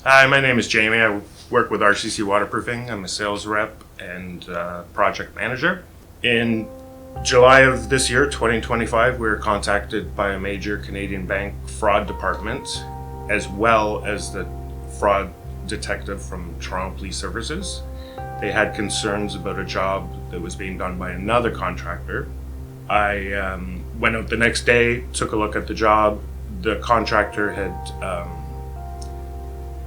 Hi, my name is Jamie. I work with RCC Waterproofing. I'm a sales rep and project manager. In July of this year, 2025, we were contacted by a major Canadian bank fraud department, as well as the fraud detective from Toronto Police Services. They had concerns about a job that was being done by another contractor. I went out the next day, took a look at the job. The contractor had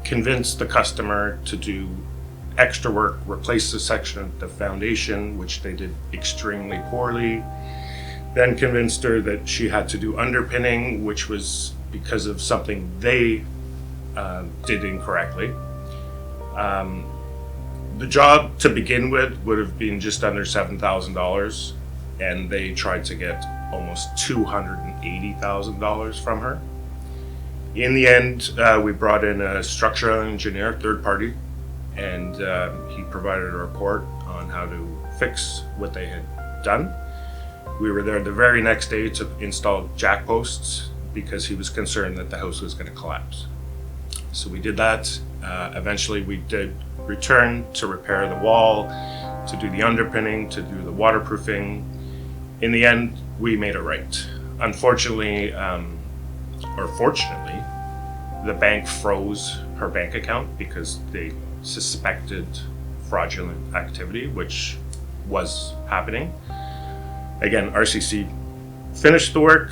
convinced the customer to do extra work, replace the section of the foundation, which they did extremely poorly. Then convinced her that she had to do underpinning, which was because of something they did incorrectly. The job to begin with would have been just under $7,000, and they tried to get almost $280,000 from her. In the end, we brought in a structural engineer, third party, and he provided a report on how to fix what they had done. We were there the very next day to install jack posts because he was concerned that the house was going to collapse. So we did that. Eventually we did return to repair the wall, to do the underpinning, to do the waterproofing. In the end, we made it right. Unfortunately, or fortunately, the bank froze her bank account because they suspected fraudulent activity, which was happening. Again, RCC finished the work,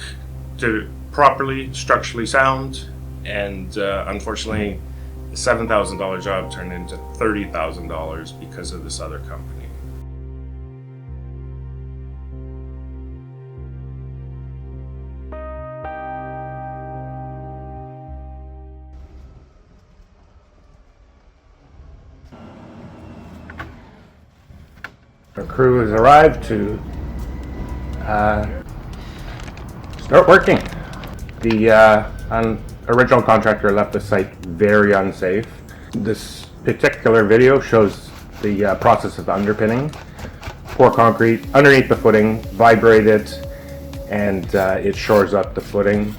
did it properly, structurally sound, and unfortunately, the $7,000 job turned into $30,000 because of this other company. Our crew has arrived to start working. The original contractor left the site very unsafe. This particular video shows the process of underpinning. Pour concrete underneath the footing, vibrate it, and it shores up the footing.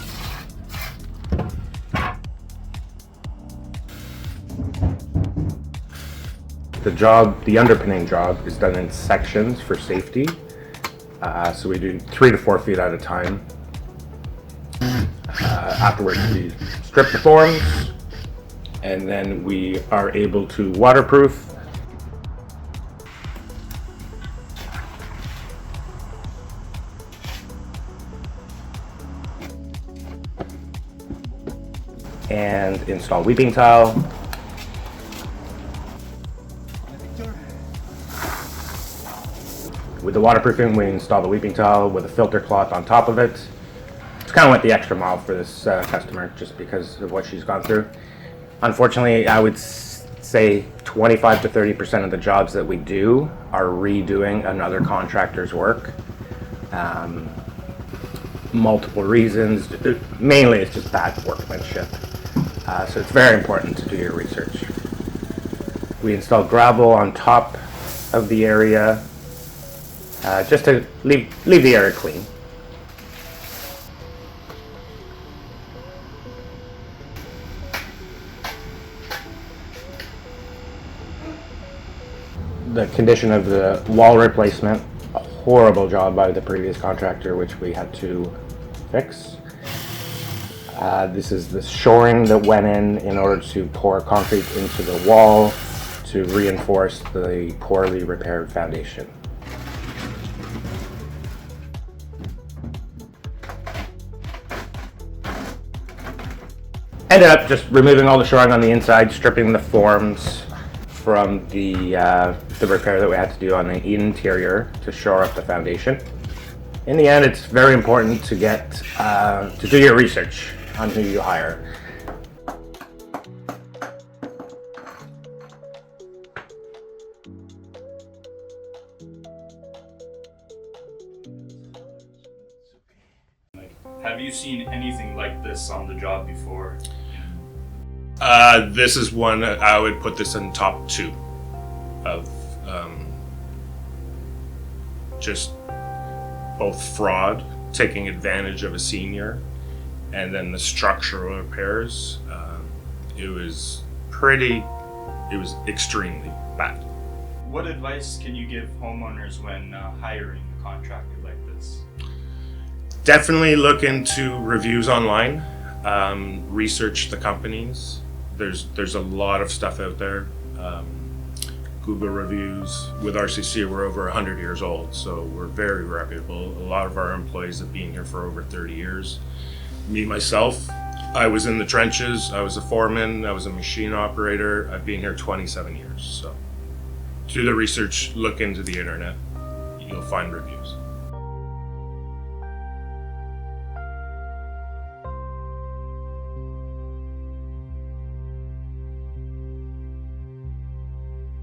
The underpinning job is done in sections for safety. So we do 3 to 4 feet at a time. Afterwards, we strip the forms, and then we are able to waterproof. And install weeping tile. With the waterproofing, we install the weeping tile with a filter cloth on top of it. It's kind of went the extra mile for this customer just because of what she's gone through. Unfortunately, I would say 25 to 30% of the jobs that we do are redoing another contractor's work. Multiple reasons. Mainly it's just bad workmanship. So it's very important to do your research. We install gravel on top of the area just to leave the area clean. The condition of the wall replacement, a horrible job by the previous contractor, which we had to fix. This is the shoring that went in order to pour concrete into the wall to reinforce the poorly repaired foundation. Ended up just removing all the shoring on the inside, stripping the forms from the repair that we had to do on the interior to shore up the foundation. In the end, it's very important to get to do your research on who you hire. Have you seen anything like this on the job before? This is one I would put this in top 2 of just both fraud, taking advantage of a senior, and then the structural repairs. It was it was extremely bad. What advice can you give homeowners when hiring a contractor like this? Definitely look into reviews online. Research the companies. There's a lot of stuff out there. Google reviews. With RCC, we're over 100 years old, so we're very reputable. A lot of our employees have been here for over 30 years. Me, myself, I was in the trenches. I was a foreman. I was a machine operator. I've been here 27 years. So do the research, look into the internet. You'll find reviews.